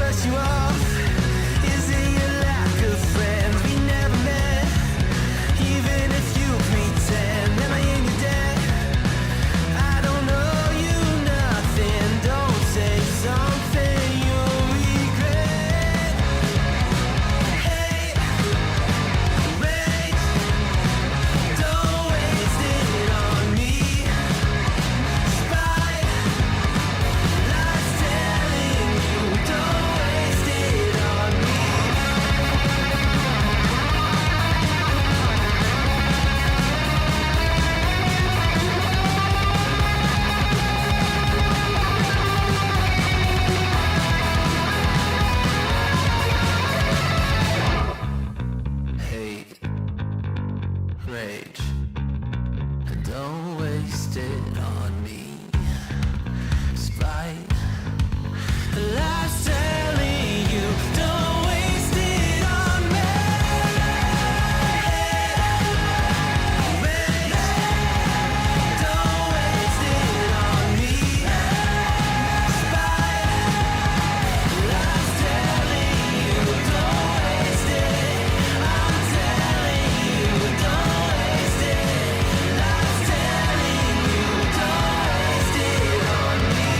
brush you off? Is it your lack of friends we never met? Even if you pretend, am I in your debt? I don't owe you nothing. Don't say something you'll regret. Hate, rage, don't waste it on me. Spite, lies telling you, don't waste it on me. Hate, rage, don't waste it on me. Spite, lies telling you, don't waste it on me. Rage, don't waste it on me. Spite, lies telling you, don't waste it. I'm telling you, don't waste it. Lies telling you, don't waste it on me.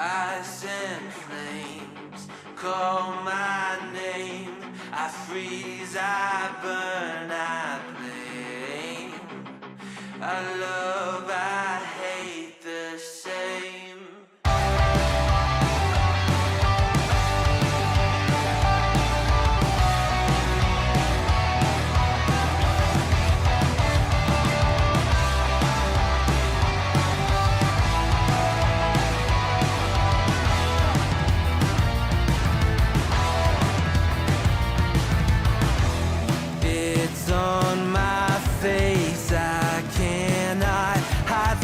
Ice and flames call my name. I freeze, I burn, I blame. I love, I hate the same. It's on my face, I cannot hide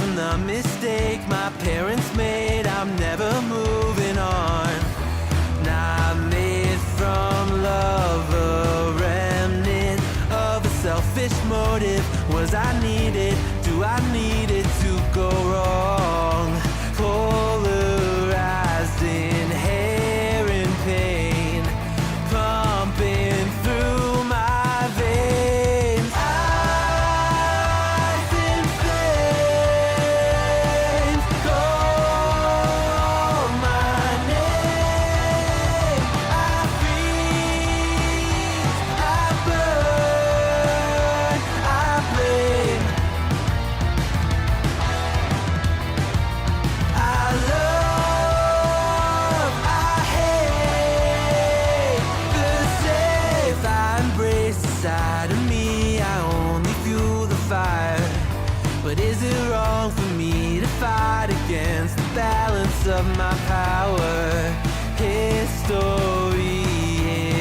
fight against the balance of my power. History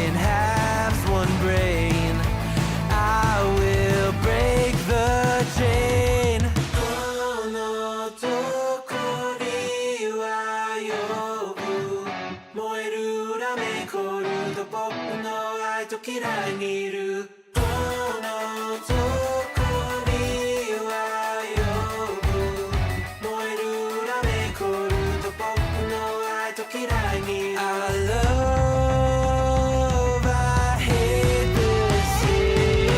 in halves, one brain. I will break the chain. Oh no, tokori wa yobu. Moeru rame koru to boku no ai to kirai ni iru. Oh no, tokori wa yobu. Moeru rame koru to boku no ai to kirai ni iru. I love, I hate this city.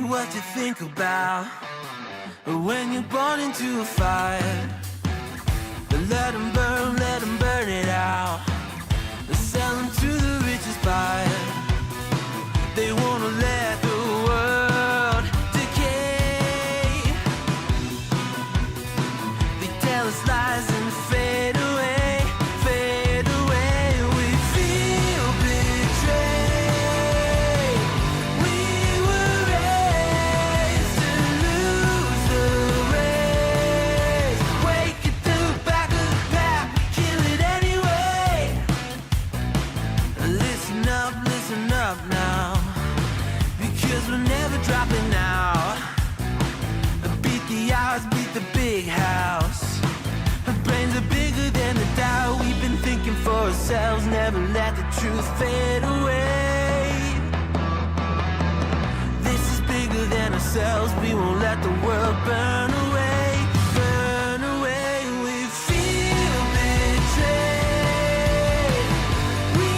What you think about when you're born into a fire? Let them burn it out. Sell them to the richest buyer. They wanna let the world decay. They tell us lies and fade away, fade away. We feel betrayed. We were raised to lose the race. Wake it to the back of the pack, kill it anyway. Listen up now, because we're never dropping out. Beat the odds, beat the big house. Our brains are bigger than the doubt. We've been thinking for ourselves, never let the truth fade away. This is bigger than ourselves, we won't let the world burn away, burn away. We feel betrayed. We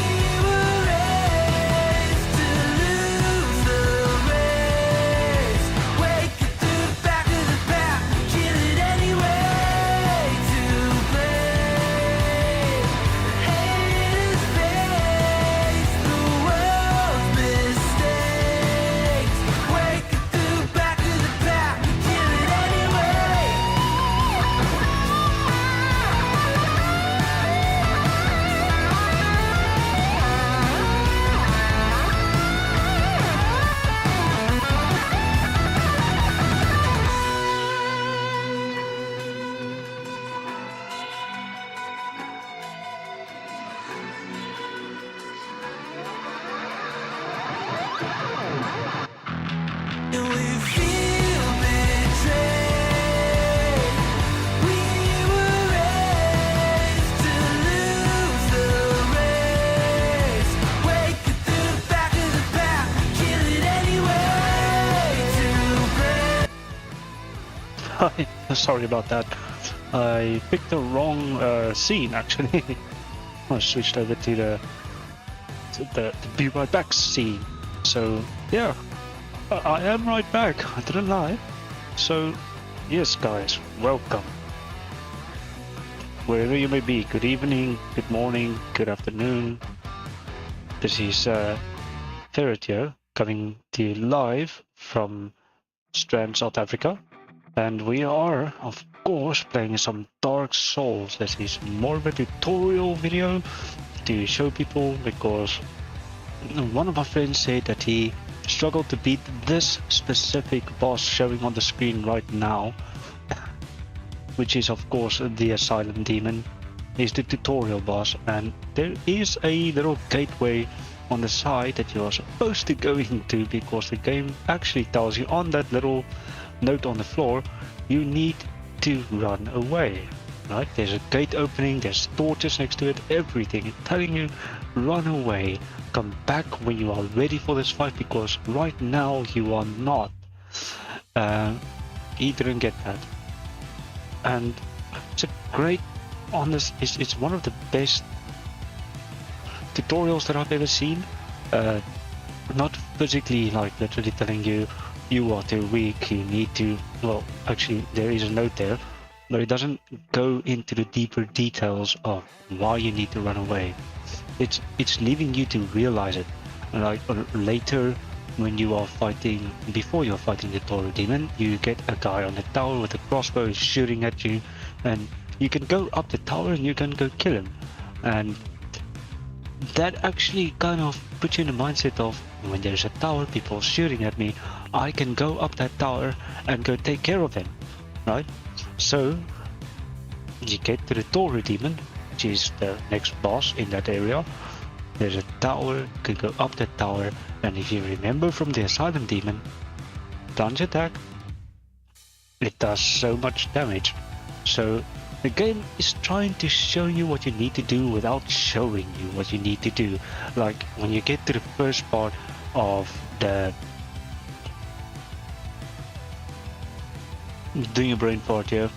were raised to lose the race. Wake it to the back of the pack, kill it anyway. To blame, haters face the world's mistakes. Wake it to the back of the pack, kill it anyway. And we feel betrayed. We were raised to lose the race. Wake it to the back of the pack, kill it anyway. To blame. Hi, sorry about that. I picked the wrong scene actually. I switched over to the Be Right Back scene. So yeah, I am right back. I didn't lie. So yes, guys, welcome. Wherever you may be, good evening, good morning, good afternoon. This is Ferret here, coming to you live from Strand, South Africa. And we are, of course, playing some Dark Souls. This is more of a tutorial video to show people, because one of my friends said that he struggled to beat this specific boss showing on the screen right now, which is of course the Asylum Demon. He's the tutorial boss, and there is a little gateway on the side that you are supposed to go into, because the game actually tells you on that little note on the floor you need to run away. Right, there's a gate opening, there's torches next to it, everything. It's telling you run away, come back when you are ready for this fight, because right now you are not. He didn't get that, and it's a great, honest. It's one of the best tutorials that I've ever seen. Not physically, like literally telling you you are too weak, you need to. Well, actually, there is a note there, but it doesn't go into the deeper details of why you need to run away. It's leaving you to realize it, like later when you are fighting, before you're fighting the Toro demon, you get a guy on the tower with a crossbow shooting at you, and you can go up the tower and you can go kill him, and that actually kind of puts you in the mindset of, when there's a tower, people shooting at me, I can go up that tower and go take care of them, right? So you get to the Toro demon, which is the next boss in that area. There's a tower, you can go up that tower, and if you remember from the Asylum demon, plunge attack, it does so much damage. So the game is trying to show you what you need to do without showing you what you need to do. Like when you get to the first part of the doing a brain fart here.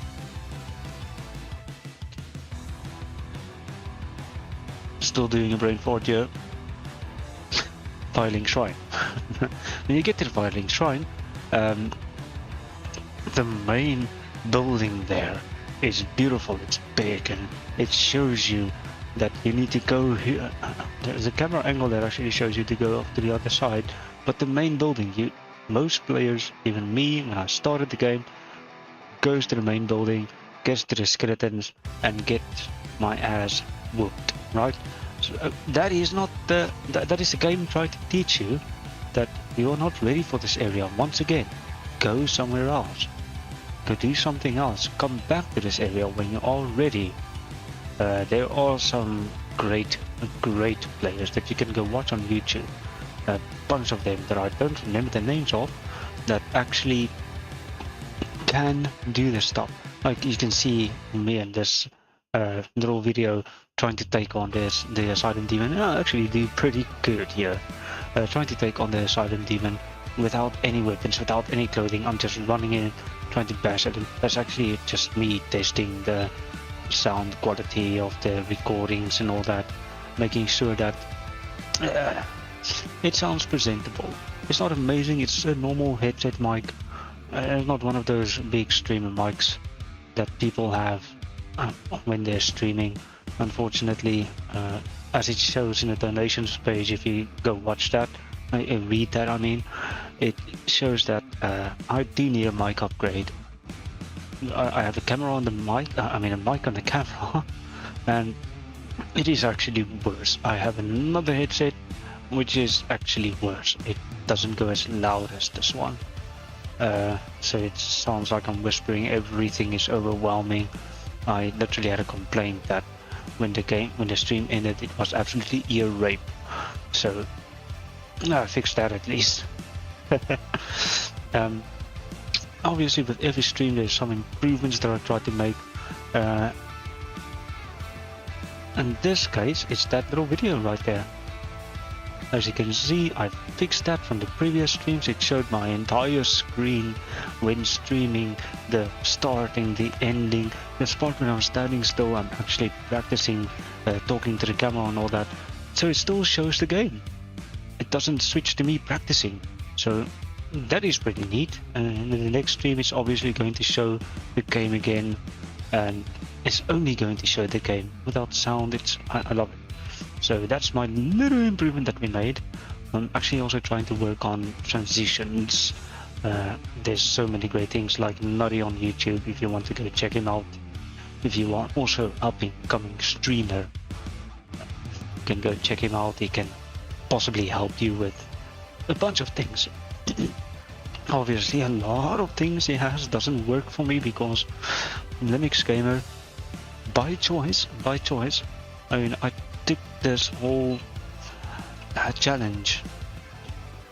Still doing a brain fart here. Filing Shrine. When you get to the Filing Shrine, the main building there is beautiful, it's big, and it shows you that you need to go here. There's a camera angle that actually shows you to go off to the other side, but the main building, most players, even me when I started the game, goes to the main building, gets to the skeletons, and gets my ass whooped, right? So, that is not that is the game trying to teach you that you are not ready for this area. Once again, go somewhere else. Go do something else. Come back to this area when you're all ready. There are some great players that you can go watch on YouTube. A bunch of them that I don't remember the names of, that actually can do this stuff. Like you can see me in this little video trying to take on the Asylum demon. I actually do pretty good here. Trying to take on the Asylum demon without any weapons, without any clothing. I'm just running in, trying to bash at him. That's actually just me testing the sound quality of the recordings and all that, making sure that it sounds presentable. It's not amazing, it's a normal headset mic. It's not one of those big streamer mics that people have when they're streaming. Unfortunately, as it shows in the donations page, if you go watch that, read that, I mean, it shows that I do need a mic upgrade. I have a camera on the mic, a mic on the camera, and it is actually worse. I have another headset which is actually worse. It doesn't go as loud as this one, so it sounds like I'm whispering. Everything is overwhelming. I literally had a complaint that when the stream ended, it was absolutely ear rape. So I fixed that at least. Obviously with every stream there's some improvements that I try to make. In this case it's that little video right there. As you can see, I fixed that from the previous streams. It showed my entire screen when streaming, the starting, the ending, the spot when I'm standing still. I'm actually practicing talking to the camera and all that, so it still shows the game. It doesn't switch to me practicing, so that is pretty neat. And in the next stream it's obviously going to show the game again, and it's only going to show the game without sound. I love it. So that's my little improvement that we made. I'm actually also trying to work on transitions. There's so many great things, like Nutty on YouTube, if you want to go check him out. If you are also up and coming streamer, you can go check him out. He can possibly help you with a bunch of things. Obviously a lot of things he has doesn't work for me because Linux gamer, by choice, I mean, I took this whole challenge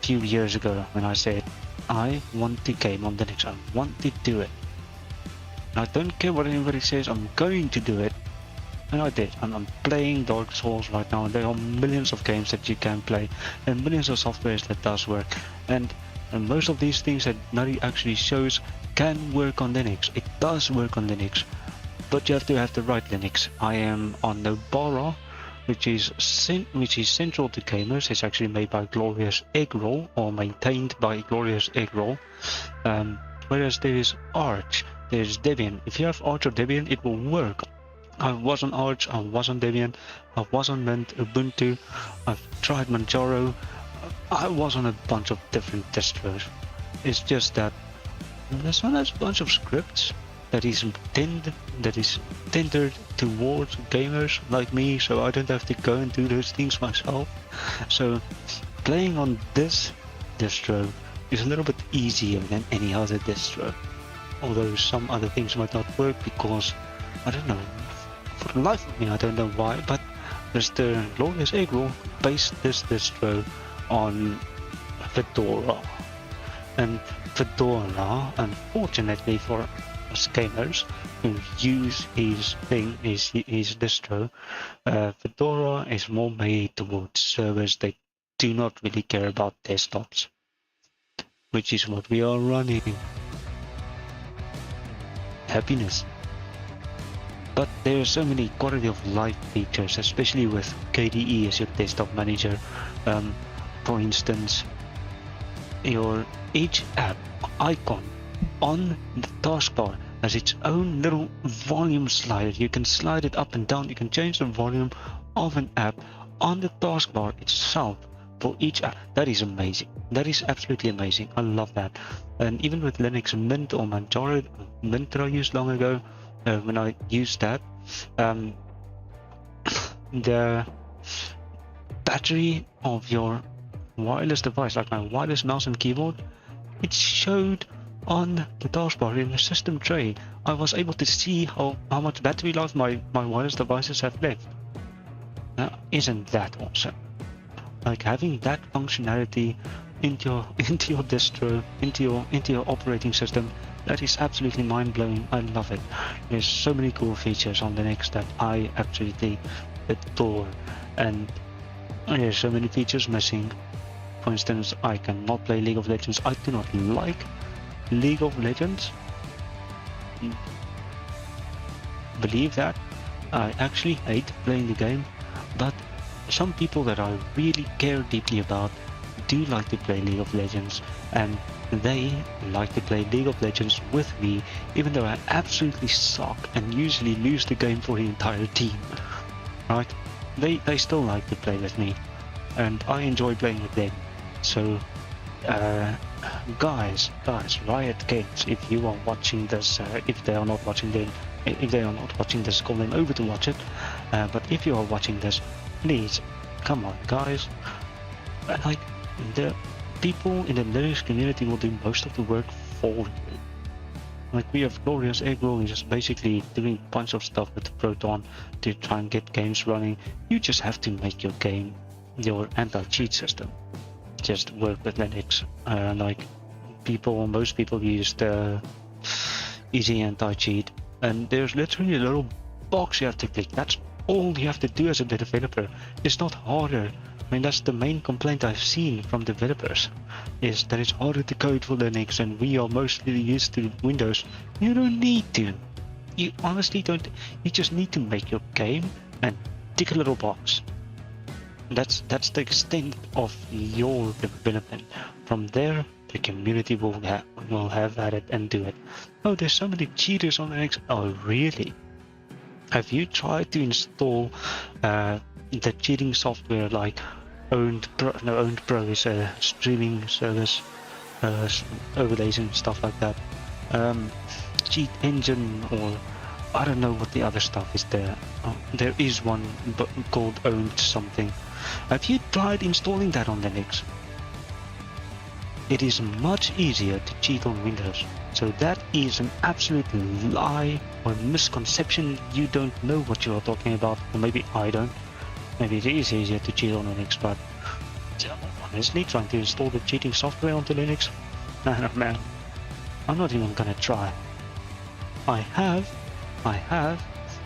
a few years ago when I said I want to game on Linux, I want to do it. I don't care what anybody says, I'm going to do it. And I did. I'm playing Dark Souls right now, and there are millions of games that you can play, and millions of softwares that does work. And most of these things that Nari actually shows can work on Linux. It does work on Linux, but you have to have the right Linux. I am on Nobara, which is central to gamers. It's actually made by Glorious Eggroll, or maintained by Glorious Eggroll. Whereas there is Arch, there's Debian. If you have Arch or Debian, it will work. I was on Arch, I was on Debian, I was on Mint, Ubuntu, I've tried Manjaro, I was on a bunch of different distros. It's just that there's a bunch of scripts that is tendered towards gamers like me, so I don't have to go and do those things myself. So playing on this distro is a little bit easier than any other distro, although some other things might not work because, I don't know, for the life of me I don't know why, but Mr. Glorious Eggroll based this distro on Fedora, and Fedora, unfortunately for us gamers who use his distro, Fedora is more made towards servers. They do not really care about desktops, which is what we are running. Happiness. But there are so many quality of life features, especially with KDE as your desktop manager. For instance, each app icon on the taskbar has its own little volume slider. You can slide it up and down. You can change the volume of an app on the taskbar itself for each app. That is amazing. That is absolutely amazing. I love that. And even with Linux Mint or Manjaro, Mint that I used long ago, when I used that, the battery of your wireless device, like my wireless mouse and keyboard, it showed on the taskbar in the system tray. I was able to see how much battery life my wireless devices have left. Now, isn't that awesome? Like having that functionality into your distro, into your operating system, that is absolutely mind-blowing. I love it. There's so many cool features on Linux that I absolutely adore, and there's so many features missing. For instance, I cannot play League of Legends. I do not like League of Legends. Believe that. I actually hate playing the game, but some people that I really care deeply about do like to play League of Legends, and they like to play League of Legends with me, even though I absolutely suck and usually lose the game for the entire team. Right? They still like to play with me, and I enjoy playing with them. So, guys, Riot Games, if you are watching this, if they are not watching this, call them over to watch it. But if you are watching this, please, come on, guys. Like, the people in the Linux community will do most of the work for you. Like, we have Glorious Eggroll, just basically doing a bunch of stuff with Proton to try and get games running. You just have to make your game, your anti-cheat system, just work with Linux. Like, most people use the easy anti-cheat, and there's literally a little box you have to click. That's all you have to do as a developer. It's not harder. I mean, that's the main complaint I've seen from developers, is that it's harder to code for Linux, and we are mostly used to Windows. You don't need to. You honestly don't. You just need to make your game and tick a little box. That's the extent of your development. From there, the community will have at it and do it. Oh, there's so many cheaters on Linux. Oh, really? Have you tried to install the cheating software like Owned Pro is a streaming service, overlays and stuff like that. Cheat Engine, or I don't know what the other stuff is there. There is one called Owned something. Have you tried installing that on Linux? It is much easier to cheat on Windows. So that is an absolute lie or misconception. You don't know what you are talking about, or maybe I don't. Maybe it is easier to cheat on Linux, but honestly, trying to install the cheating software onto Linux? No, man. I'm not even gonna try. I have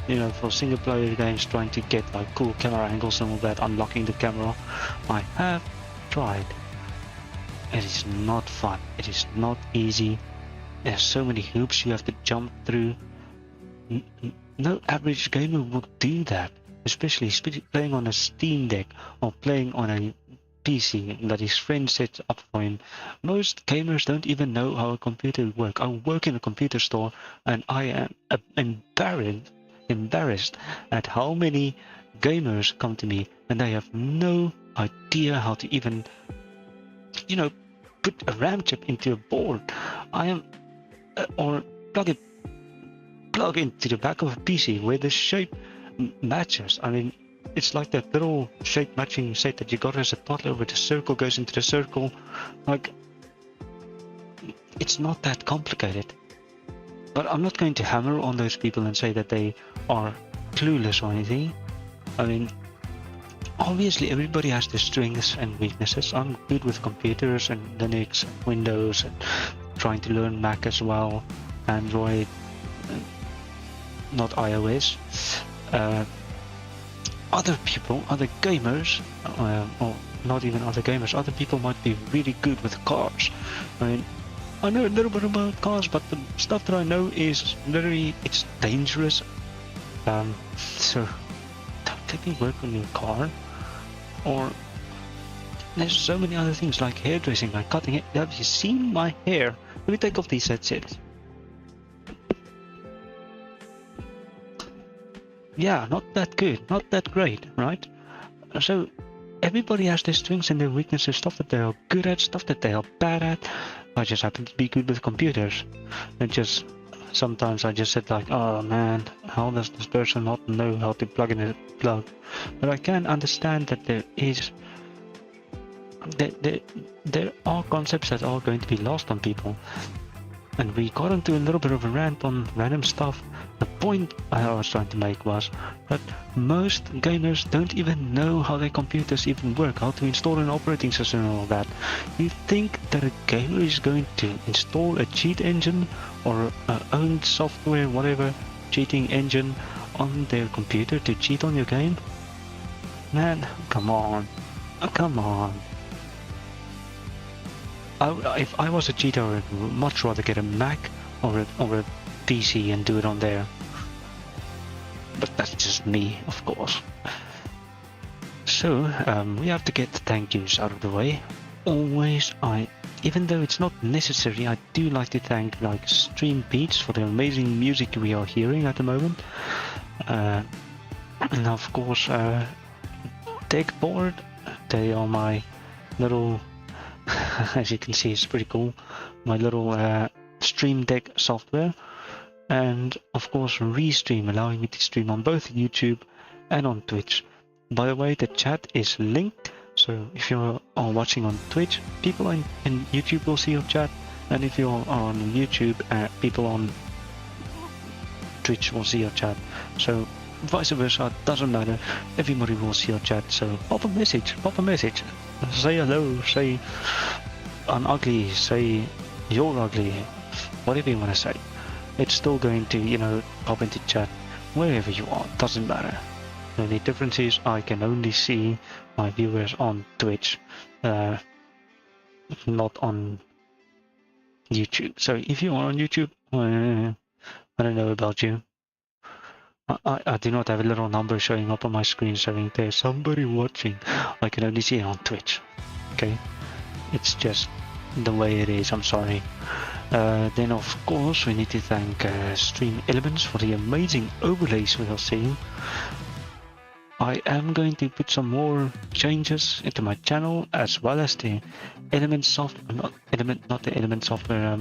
you know, for single player games, trying to get like cool camera angles and all that, unlocking the camera. I have tried. It is not fun. It is not easy. There's so many hoops you have to jump through. No average gamer would do that, especially playing on a Steam Deck or playing on a PC that his friend sets up for him. Most gamers don't even know how a computer works. I work in a computer store and I am embarrassed at how many gamers come to me and they have no idea how to even, you know, put a RAM chip into a board. I am or plug into the back of a PC where the shape matches. I mean, it's like that little shape matching set that you got as a toddler where the circle goes into the circle. Like, it's not that complicated. But I'm not going to hammer on those people and say that they are clueless or anything. I mean, obviously everybody has their strengths and weaknesses. I'm good with computers and Linux and Windows and trying to learn Mac as well, Android, not iOS. Other people, other gamers, or not even other gamers, other people might be really good with cars. I mean, I know a little bit about cars, but the stuff that I know is literally, it's dangerous. So don't let me work on your car. Or there's so many other things like hairdressing, like cutting it. Have you seen my hair? Let me take off these headsets. Yeah, not that good, not that great, right? So everybody has their strengths and their weaknesses, stuff that they are good at, stuff that they are bad at. I just happen to be good with computers. And just sometimes I just said like, oh man, how does this person not know how to plug in a plug? But I can understand that there are concepts that are going to be lost on people. And we got into a little bit of a rant on random stuff. The point I was trying to make was that most gamers don't even know how their computers even work, how to install an operating system and all that. You think that a gamer is going to install a cheat engine or own software, whatever, cheating engine on their computer to cheat on your game? Man, come on. Come on. If I was a cheater, I would much rather get a Mac or a PC and do it on there. But that's just me, of course. So, we have to get the thank yous out of the way. Always, even though it's not necessary, I do like to thank like Stream Beats for the amazing music we are hearing at the moment. And of course, Deckboard, they are my little... as you can see, it's pretty cool. My little Stream Deck software, and of course Restream, allowing me to stream on both YouTube and on Twitch. By the way, the chat is linked, so if you are watching on Twitch, people in YouTube will see your chat, and if you are on YouTube, people on Twitch will see your chat. So vice versa, doesn't matter. Everybody will see your chat. So pop a message, say hello, say I'm ugly, say you're ugly, whatever you want to say. It's still going to, you know, pop into chat wherever you are, doesn't matter. The only difference is I can only see my viewers on Twitch, not on YouTube. So if you are on YouTube, I don't know about you. I do not have a little number showing up on my screen saying there's somebody watching. I can only see it on Twitch. Okay, it's just the way it is. I'm sorry. Then of course we need to thank Stream Elements for the amazing overlays we are seeing. I am going to put some more changes into my channel, as well as the Element software, not the Element software,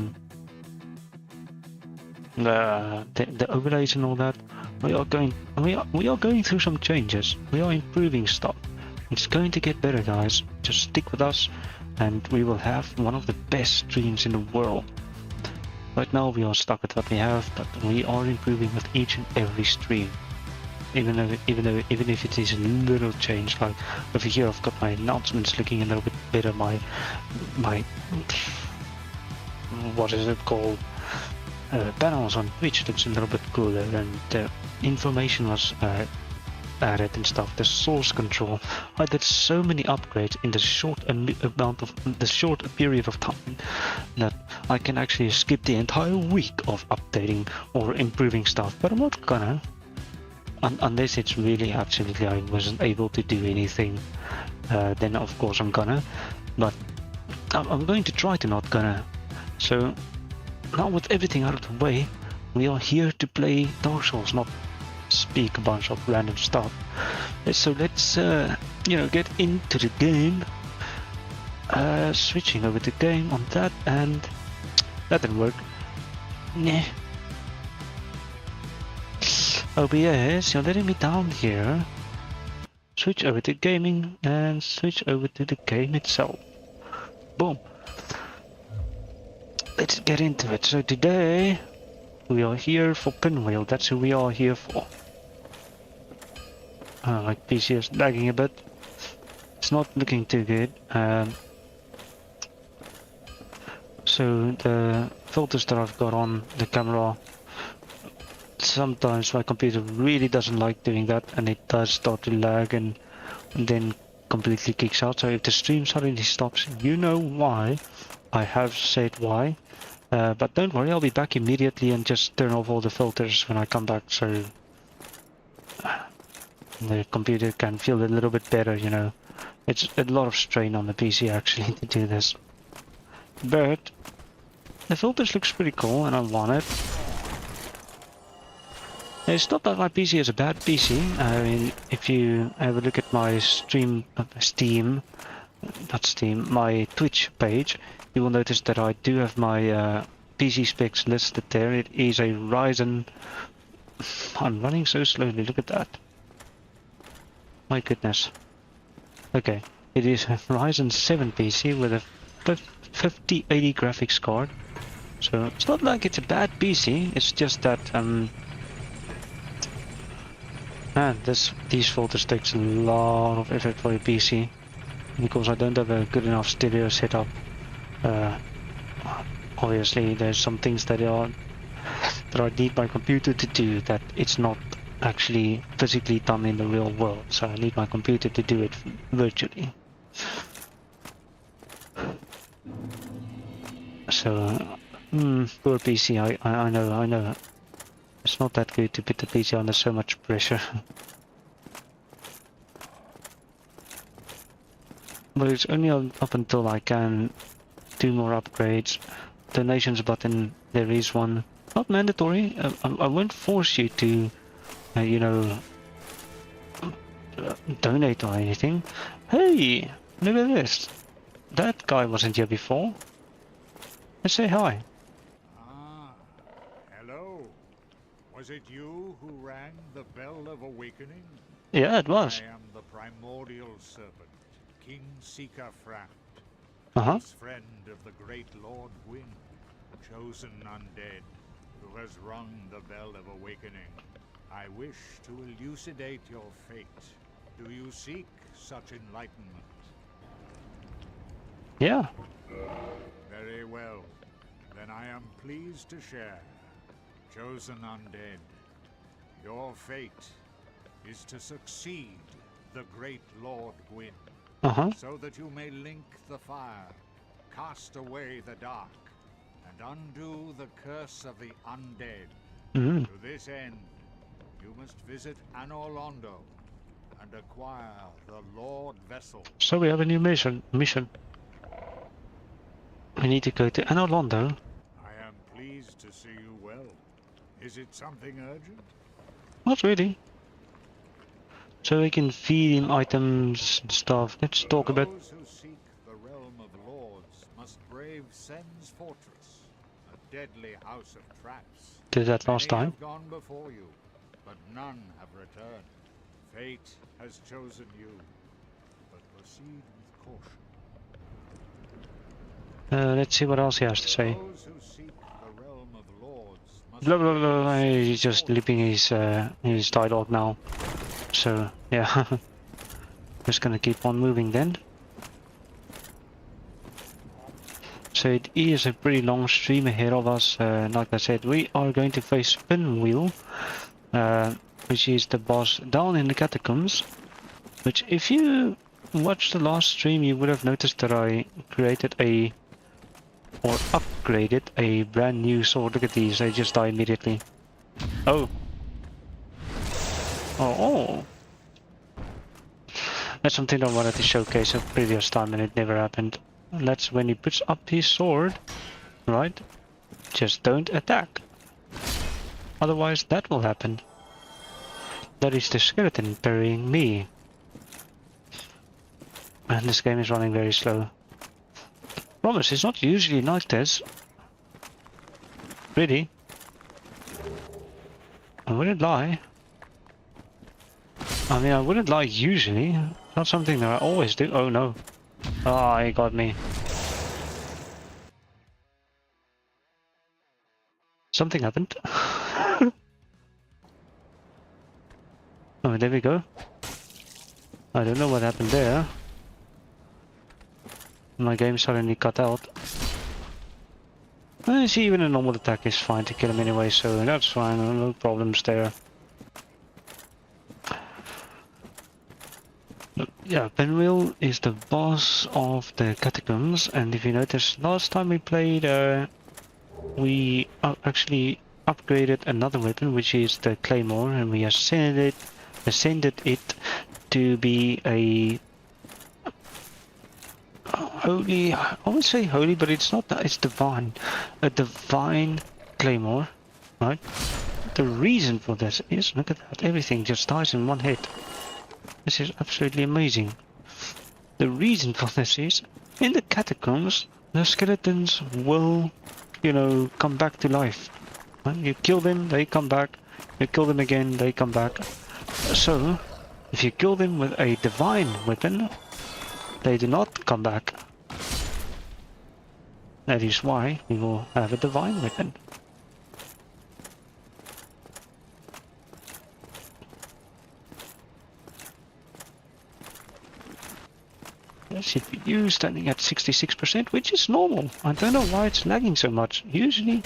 the overlays and all that. We are going through some changes. We are improving stuff. It's going to get better, guys. Just stick with us, and we will have one of the best streams in the world. Right now we are stuck with what we have, but we are improving with each and every stream. Even if it is a little change, like over here I've got my announcements looking a little bit better. My what is it called? panels on Twitch looks a little bit cooler, and the information was added and stuff. The source control. I did so many upgrades in the short period of time that I can actually skip the entire week of updating or improving stuff. But I'm not gonna, unless it's really absolutely I wasn't able to do anything. Then of course I'm gonna. But I'm going to try to not gonna. So now with everything out of the way, we are here to play Dark Souls, not speak a bunch of random stuff. So let's get into the game. Switching over to game on that, and that didn't work. Nah. OBS, you're letting me down here. Switch over to gaming and switch over to the game itself. Boom. Let's get into it. So today we are here for Pinwheel. That's who we are here for. My PC is lagging a bit. It's not looking too good. So the filters that I've got on the camera, sometimes my computer really doesn't like doing that, and it does start to lag and then completely kicks out. So if the stream suddenly stops, you know why. I have said why. But don't worry, I'll be back immediately and just turn off all the filters when I come back, so the computer can feel a little bit better, you know. It's a lot of strain on the PC actually to do this. But the filters looks pretty cool and I want it. It's not that my PC is a bad PC. I mean, if you have a look at my my Twitch page, you will notice that I do have my PC specs listed there. It is a Ryzen. I'm running so slowly, look at that. My goodness. Okay, it is a Ryzen 7 PC with a 5080 graphics card. So it's not like it's a bad PC, it's just that man, these filters takes a lot of effort for your PC. Because I don't have a good enough stereo setup. Obviously there's some things that I need my computer to do that it's not actually physically done in the real world, so I need my computer to do it virtually. So poor PC, I know it's not that good to put the PC under so much pressure. But it's only up until I can do more upgrades. Donations button, there is one. Not mandatory. I won't force you to, donate or anything. Hey, look at this. That guy wasn't here before. Let's say hi. Ah, hello. Was it you who rang the bell of awakening? Yeah, it was. I am the primordial serpent, King Seeker Framt, friend of the great Lord Gwyn, chosen undead, who has rung the bell of awakening. I wish to elucidate your fate. Do you seek such enlightenment? Yeah. Very well. Then I am pleased to share. Chosen undead, your fate is to succeed the great Lord Gwyn, so that you may link the fire, cast away the dark, and undo the curse of the undead. To this end, you must visit Anorlondo and acquire the Lord Vessel. So we have a new mission. We need to go to Anorlondo. I am pleased to see you well. Is it something urgent? Not really. So we can feed him items and stuff. Let's talk about. Those who seek the realm of lords must brave Sen's fortress, a deadly house of traps. Did that last Many time. have gone before you, but none have returned. Fate has chosen you, but proceed with caution. Let's see what else he has to say. Those who seek the realm of lords must Blah blah blah. He's just leaping his dialogue now. So yeah, just gonna keep on moving then. So it is a pretty long stream ahead of us. Like I said, we are going to face Pinwheel, which is the boss down in the catacombs. Which, if you watched the last stream, you would have noticed that I created or upgraded a brand new sword. Look at these, they just die immediately. Oh. Oh. That's something I wanted to showcase a previous time and it never happened. And that's when he puts up his sword, right? Just don't attack. Otherwise that will happen. That is the skeleton parrying me. And this game is running very slow. Promise, it's not usually like this. Really? I wouldn't lie. I mean, I wouldn't lie usually. It's not something that I always do. Oh no. Ah, he got me. Something happened. Oh, there we go. I don't know what happened there. My game suddenly cut out. See, even a normal attack is fine to kill him anyway, so that's fine, no problems there. But yeah, Pinwheel is the boss of the catacombs, and if you notice, last time we played, we actually upgraded another weapon, which is the claymore, and we ascended it to be a holy, I would say holy, but it's not that, it's divine. A divine claymore, right? The reason for this is, look at that, everything just dies in one hit. This is absolutely amazing. The reason for this is, in the catacombs, the skeletons will, you know, come back to life. Right? You kill them, they come back. You kill them again, they come back. So, if you kill them with a divine weapon, they do not come back. That is why we will have a divine weapon. CPU standing at 66%, which is normal. I don't know why it's lagging so much. Usually,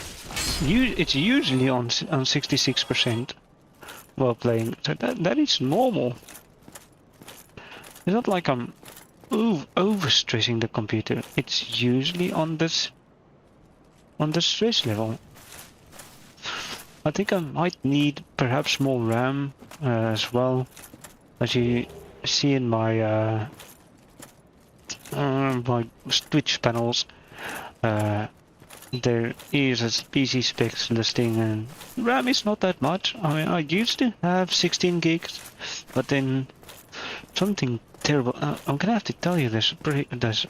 it's usually on 66% while playing. So that is normal. It's not like I'm over stressing the computer. It's usually on the stress level. I think I might need perhaps more RAM as well. As you see in my my Twitch panels, there is a PC specs listing, and RAM is not that much. I mean, I used to have 16 gigs, but then something terrible. I'm gonna have to tell you this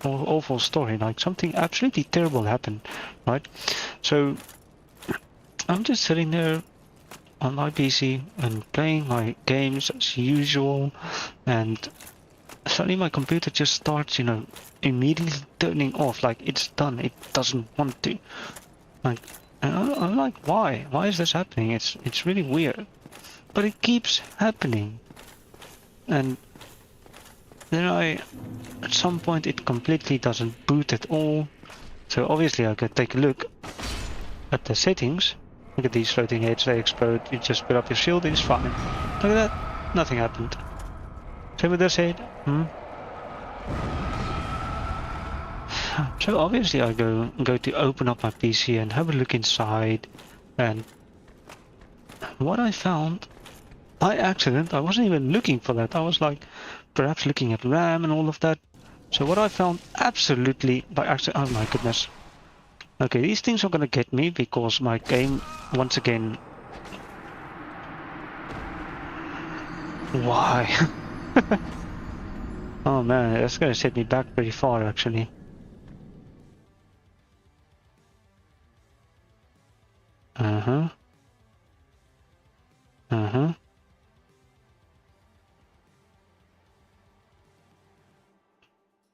awful story. Like, something absolutely terrible happened, right? So I'm just sitting there on my PC and playing my games as usual, and suddenly my computer just starts, you know, immediately turning off, like it's done, it doesn't want to. Like, and I'm like, why? Why is this happening? It's really weird, but it keeps happening. And then at some point it completely doesn't boot at all. So obviously I could take a look at the settings. Look at these floating heads, they explode. You just put up your shield, it's fine. Look at that, nothing happened. Same with this head. So obviously I go to open up my PC and have a look inside, and what I found by accident, I wasn't even looking for that. I was like perhaps looking at RAM and all of that. So what I found absolutely by accident, oh my goodness. Okay, these things are gonna get me because my game once again. Why? Oh man, that's gonna set me back pretty far actually.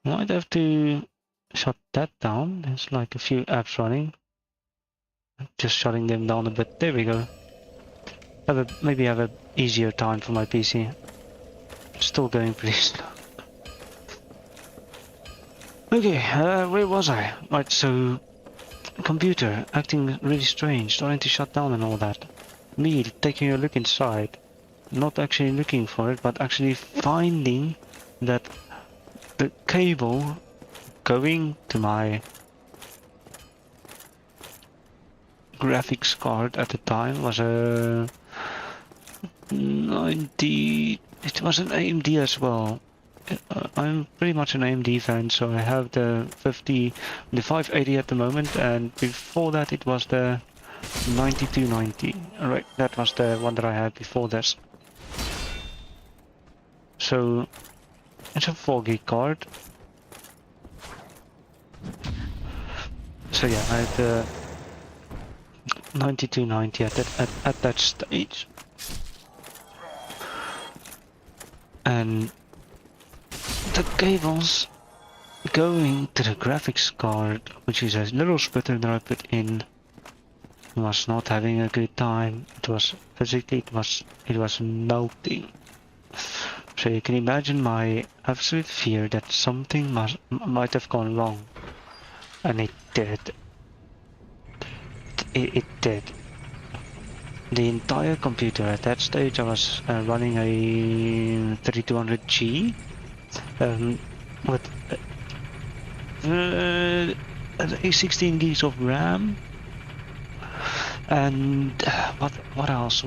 Might have to shut that down. There's like a few apps running. Just shutting them down a bit. There we go. Maybe have a easier time for my PC. Still going pretty slow. Okay, where was I? Right, so computer acting really strange, starting to shut down and all that. Me taking a look inside, not actually looking for it, but actually finding that the cable going to my graphics card at the time was a 90. It was an AMD as well. I'm pretty much an AMD fan, so I have the 580 at the moment, and before that it was the 9290. Alright, that was the one that I had before this. So it's a 4 gig card. So yeah, I had the 9290 at that stage. And the cables going to the graphics card, which is a little splitter that I put in, was not having a good time. It was physically, it was melting. So you can imagine my absolute fear that something might have gone wrong, and it did. It did. The entire computer at that stage, I was running a 3200G with a 16 gigs of RAM, and what else?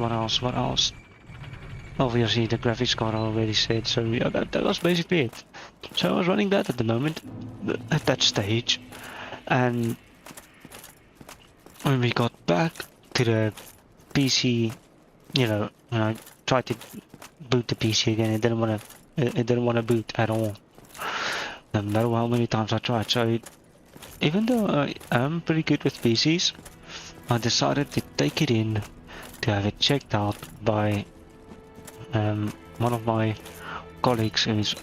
Obviously, the graphics card I already said. So yeah, that was basically it. So I was running that at the moment, at that stage, and when we got back to the PC, you know, when I tried to boot the PC again, it didn't want to boot at all. No matter how many times I tried. So even though I am pretty good with PCs, I decided to take it in to have it checked out by one of my colleagues who is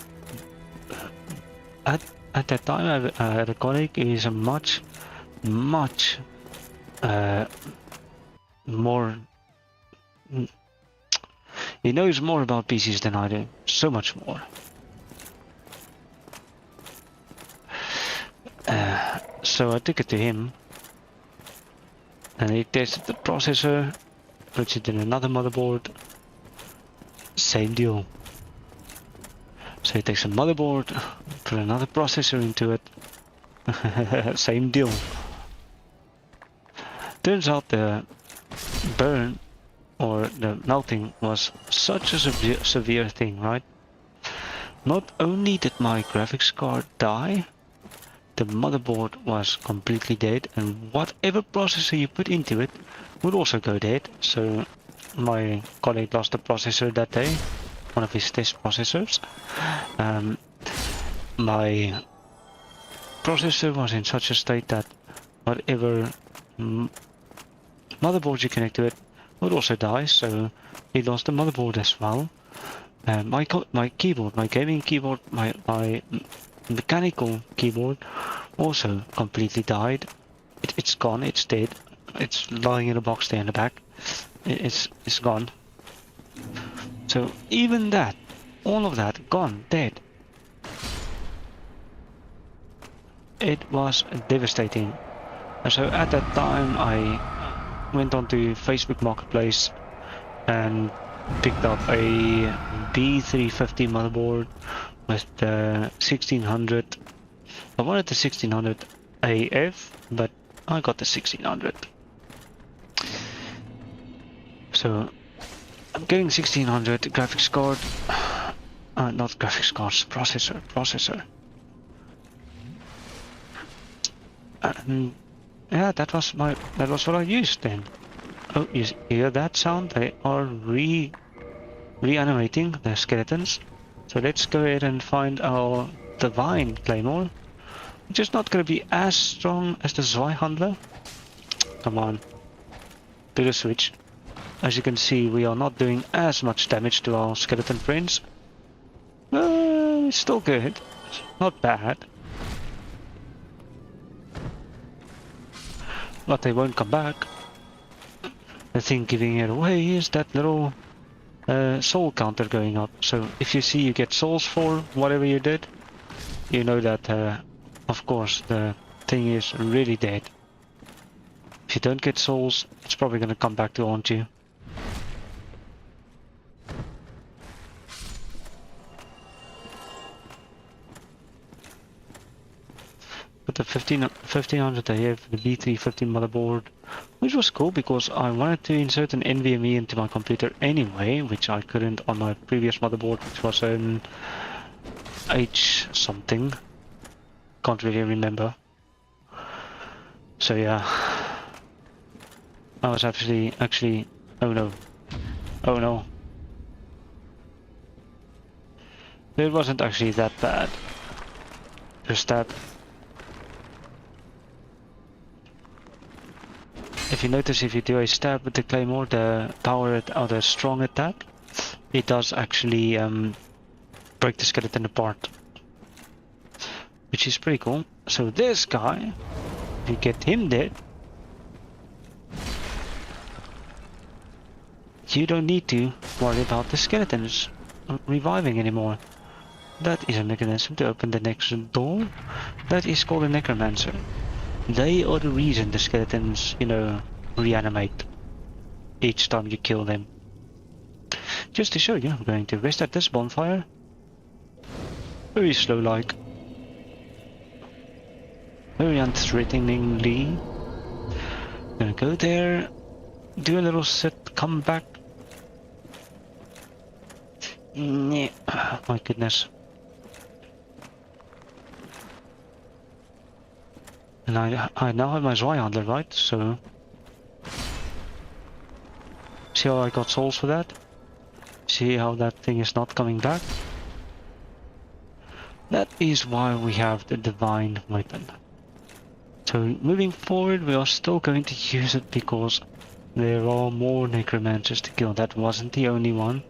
at that time I had a colleague who is a much more, he knows more about PCs than I do, so much more. So I took it to him, and he tested the processor, puts it in another motherboard, same deal. So he takes a motherboard, put another processor into it, same deal. Turns out the burn or the melting was such a severe thing, right? Not only did my graphics card die, the motherboard was completely dead, and whatever processor you put into it would also go dead. So my colleague lost a processor that day, one of his test processors. My processor was in such a state that whatever motherboard you connect to it would also die, so he lost the motherboard as well. My keyboard, my gaming keyboard, my mechanical keyboard also completely died. It's gone, it's dead. It's lying in a box there in the back. It's gone. So even that, all of that, gone, dead. It was devastating. And so at that time I went onto Facebook Marketplace and picked up a B350 motherboard with the 1600. I wanted the 1600 AF, but I got the 1600. So I'm getting 1600 graphics card, not graphics cards, processor. And yeah, that was what I used then. Oh, you hear that sound? They are reanimating the skeletons. So let's go ahead and find our divine claymore, which is not going to be as strong as the Zweihandler. Come on, do the switch. As you can see, we are not doing as much damage to our skeleton friends. It's still good, it's not bad. But they won't come back. The thing giving it away is that little soul counter going up. So if you see you get souls for whatever you did, you know that of course, the thing is really dead. If you don't get souls, it's probably gonna come back to haunt you. But the 1500 I have the B315 motherboard, which was cool because I wanted to insert an NVMe into my computer anyway, which I couldn't on my previous motherboard, which was an H something. Can't really remember. So yeah, I was actually, oh no, oh no. It wasn't actually that bad. Just that. If you notice, if you do a stab with the claymore, the power or the strong attack, it does actually break the skeleton apart, which is pretty cool. So this guy, if you get him dead, you don't need to worry about the skeletons reviving anymore. That is a mechanism to open the next door. That is called a necromancer. They are the reason the skeletons, you know, reanimate each time you kill them. Just to show you, I'm going to rest at this bonfire. Very slow like. Very unthreateningly. Gonna go there, do a little sit, come back. Yeah. My goodness. And I now have my Zweihandler, right? So... See how I got souls for that? See how that thing is not coming back? That is why we have the divine weapon. So moving forward, we are still going to use it because there are more necromancers to kill. That wasn't the only one.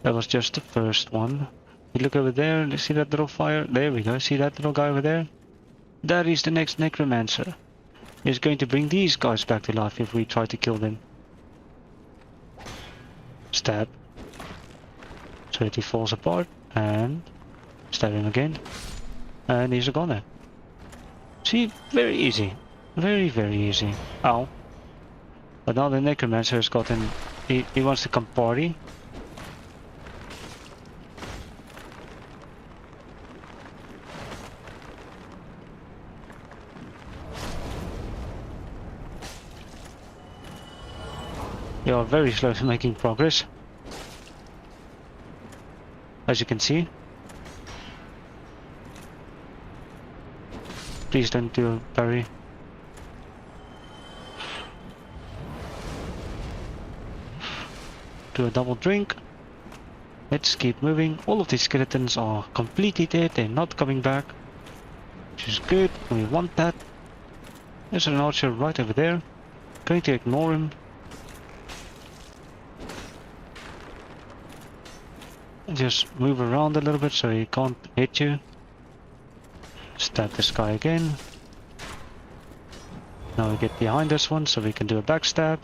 That was just the first one. You look over there, see that little fire? There we go, see that little guy over there? That is the next necromancer. He's going to bring these guys back to life if we try to kill them. Stab. So that he falls apart, and stab him again. And he's a goner. See, very easy. Very, very easy. Ow. But now the necromancer has gotten... He wants to come party. We are very slow in making progress, as you can see. Please don't do a parry. Do a double drink. Let's keep moving. All of these skeletons are completely dead, they're not coming back, which is good. We want that. There's an archer right over there. Going to ignore him. Just move around a little bit so he can't hit you. Stab this guy again. Now we get behind this one so we can do a backstab.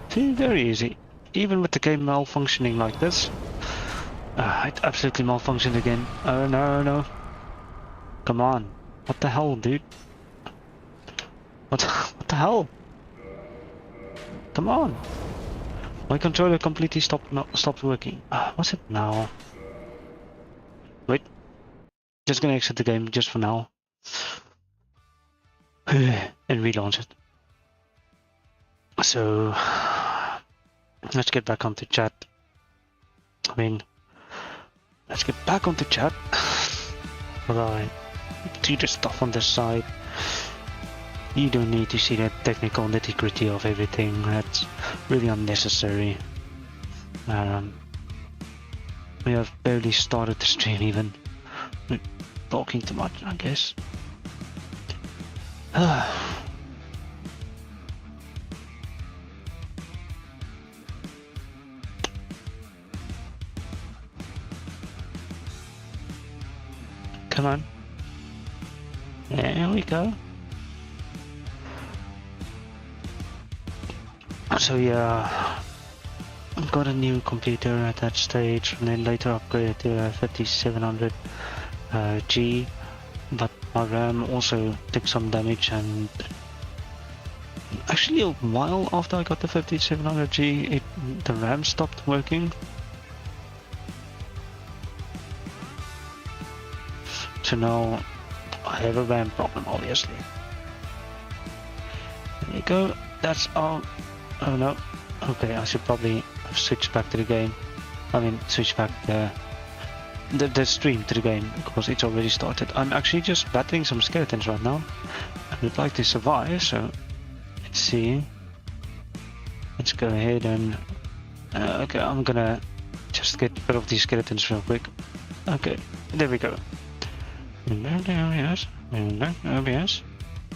See, very easy. Even with the game malfunctioning like this. It absolutely malfunctioned again. Oh no, no. Come on. What the hell, dude? What the hell? Come on. My controller completely stopped working. What's it now? Wait. Just gonna exit the game just for now. And relaunch it. So... let's get back onto chat. Let's get back onto chat. Right. Do the stuff on the side. You don't need to see that technical nitty-gritty of everything. That's really unnecessary. We have barely started the stream even. We're talking too much, I guess. Come on. There we go. So yeah, I've got a new computer at that stage, and then later upgraded to a 5700 G, but my RAM also took some damage, and actually a while after I got the 5700G, the RAM stopped working. So now I have a RAM problem, obviously. There you go, that's all. Oh no, okay, I should probably switch back to the game. I mean, switch back the stream to the game, because it's already started. I'm actually just battling some skeletons right now. I would like to survive, so let's see. Let's go ahead and okay, I'm gonna just get rid of these skeletons real quick. Okay, there we go. And back to OBS, and back to OBS,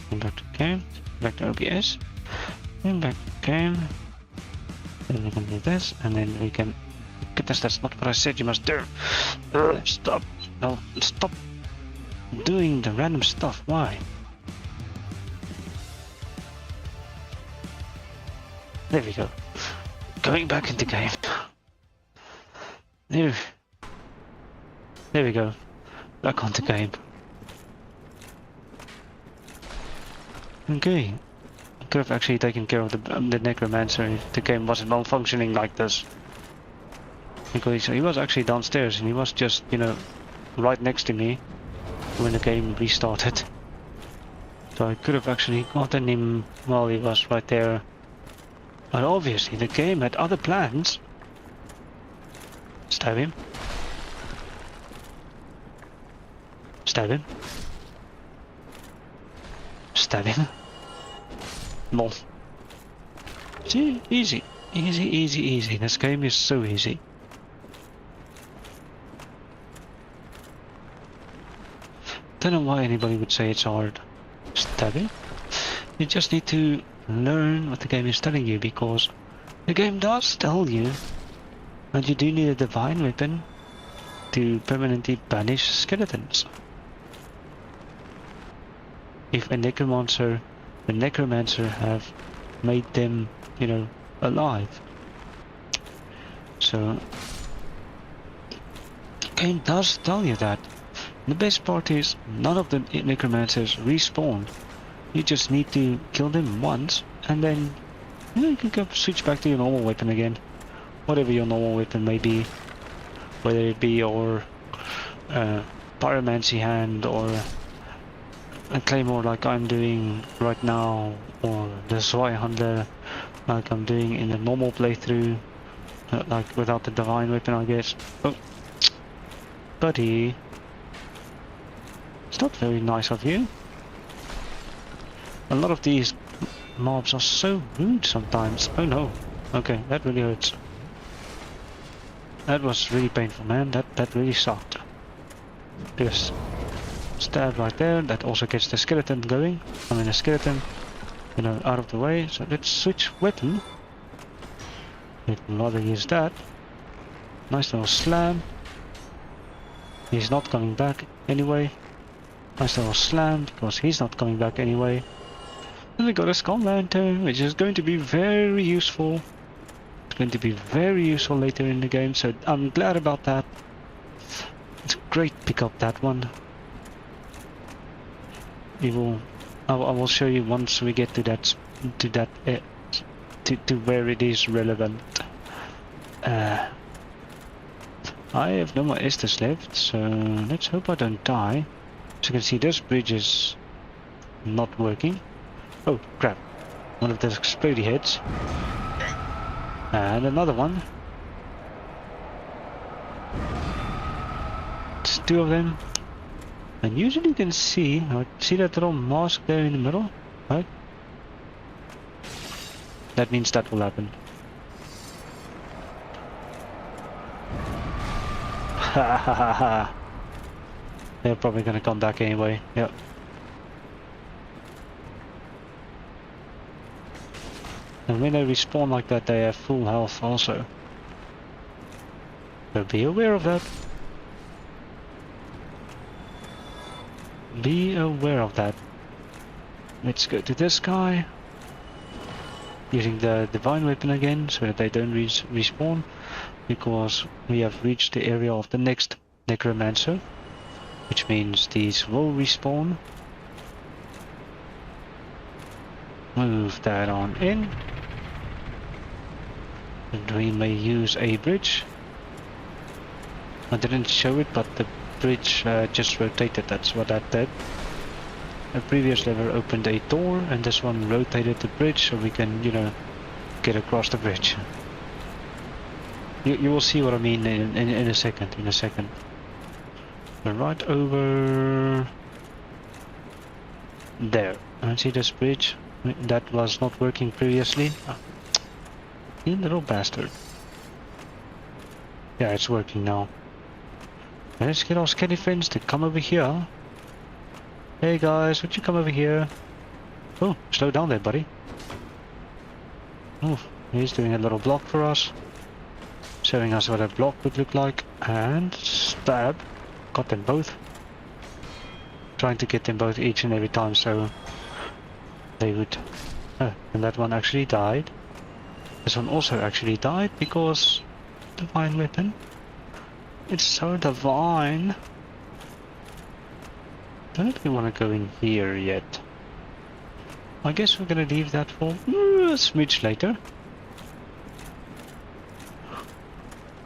and back to game, back to OBS, and back to game. Then we can do this, and then we can. Goodness, that's not what I said you must do. Stop. No, stop doing the random stuff. Why? There we go. Going back into game. There we go. Back onto game. Okay. I could have actually taken care of the necromancer if the game wasn't malfunctioning like this. Because he was actually downstairs and he was just, you know, right next to me when the game restarted. So I could have actually gotten him while he was right there. But obviously the game had other plans. Stab him. Stab him. Stab him. No. See, easy. Easy, easy, easy. This game is so easy. Don't know why anybody would say it's hard. Stab it. You just need to learn what the game is telling you, because the game does tell you that you do need a divine weapon to permanently banish skeletons. If a necromancer, the necromancer have made them, you know, alive. So the game does tell you that. The best part is none of the necromancers respawn. You just need to kill them once, and then you can go switch back to your normal weapon again. Whatever your normal weapon may be. Whether it be your pyromancy hand, or a claymore like I'm doing right now, or the Zweihander like I'm doing in the normal playthrough, like without the divine weapon, I guess. Oh, buddy. It's not very nice of you. A lot of these mobs are so rude sometimes. Oh no. Okay, that really hurts. That was really painful, man. That really sucked. Just stab right there. That also gets the skeleton going. I mean, the skeleton, you know, out of the way. So let's switch weapon. We'd rather use that. Nice little slam. He's not coming back anyway. Nice little slam, because he's not coming back anyway. And we got a skull lantern, which is going to be very useful. It's going to be very useful later in the game, so I'm glad about that. It's great to pick up that one. I will show you once we get to that to where it is relevant. I have no more Estus left, so let's hope I don't die. As you can see, this bridge is not working. Oh crap, one of those explodey heads. And another one. It's two of them. And usually you can see that little mask there in the middle, right? That means that will happen. Ha ha ha ha. They're probably gonna come back anyway, yep. And when they respawn like that, they have full health also. So be aware of that. Be aware of that. Let's go to this guy. Using the divine weapon again, so that they don't respawn. Because we have reached the area of the next necromancer. which means these will respawn. Move that on in. And we may use a bridge. I didn't show it, but the bridge just rotated, that's what that did. A previous lever opened a door, and this one rotated the bridge so we can, you know, get across the bridge. You will see what I mean in a second, We're right over there. I see this bridge that was not working previously. Oh, you little bastard. Yeah, it's working now. Let's get our skelly friends to come over here. Hey guys, would you come over here? Oh, slow down there, buddy. Oh, he's doing a little block for us. Showing us what a block would look like. And stab. Got them both. Trying to get them both each and every time so they would... Oh, and that one actually died. This one also actually died because... Divine weapon. It's so divine. Don't we want to go in here yet? I guess we're gonna leave that for a smidge later.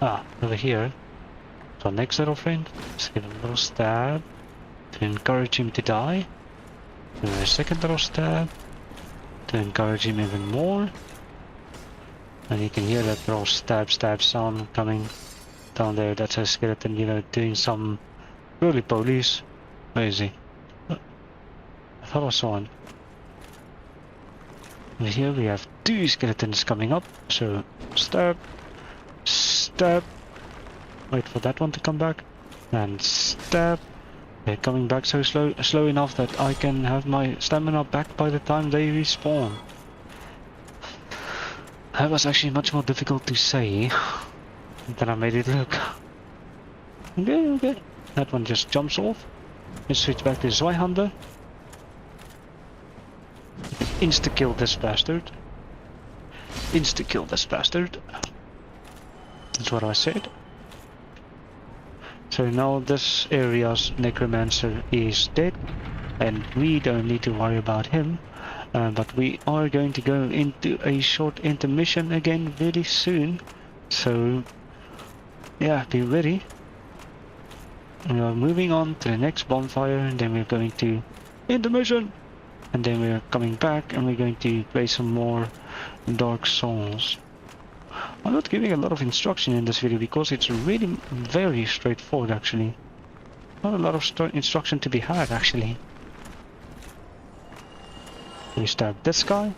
Ah, over here. So next little friend, let's give him a little stab to encourage him to die. And a second little stab to encourage him even more. And you can hear that little stab sound coming down there. That's a skeleton, you know, doing some roly-polies. Where is he? Oh, I thought I saw him. And here we have two skeletons coming up. So stab, stab. Wait for that one to come back. And stab. They're coming back so slow enough that I can have my stamina back by the time they respawn. That was actually much more difficult to say than I made it look. Okay. That one just jumps off. Let's switch back to Zweihander. Insta-kill this bastard. Insta-kill this bastard. That's what I said. So now this area's necromancer is dead. And we don't need to worry about him. But we are going to go into a short intermission again very soon. So, yeah, be ready. We are moving on to the next bonfire, and then we're going to intermission. And then we're coming back and we're going to play some more Dark Souls. I'm not giving a lot of instruction in this video because it's really very straightforward actually. Not a lot of instruction to be had actually. We stab this guy.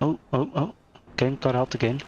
Oh. Getting cut out again.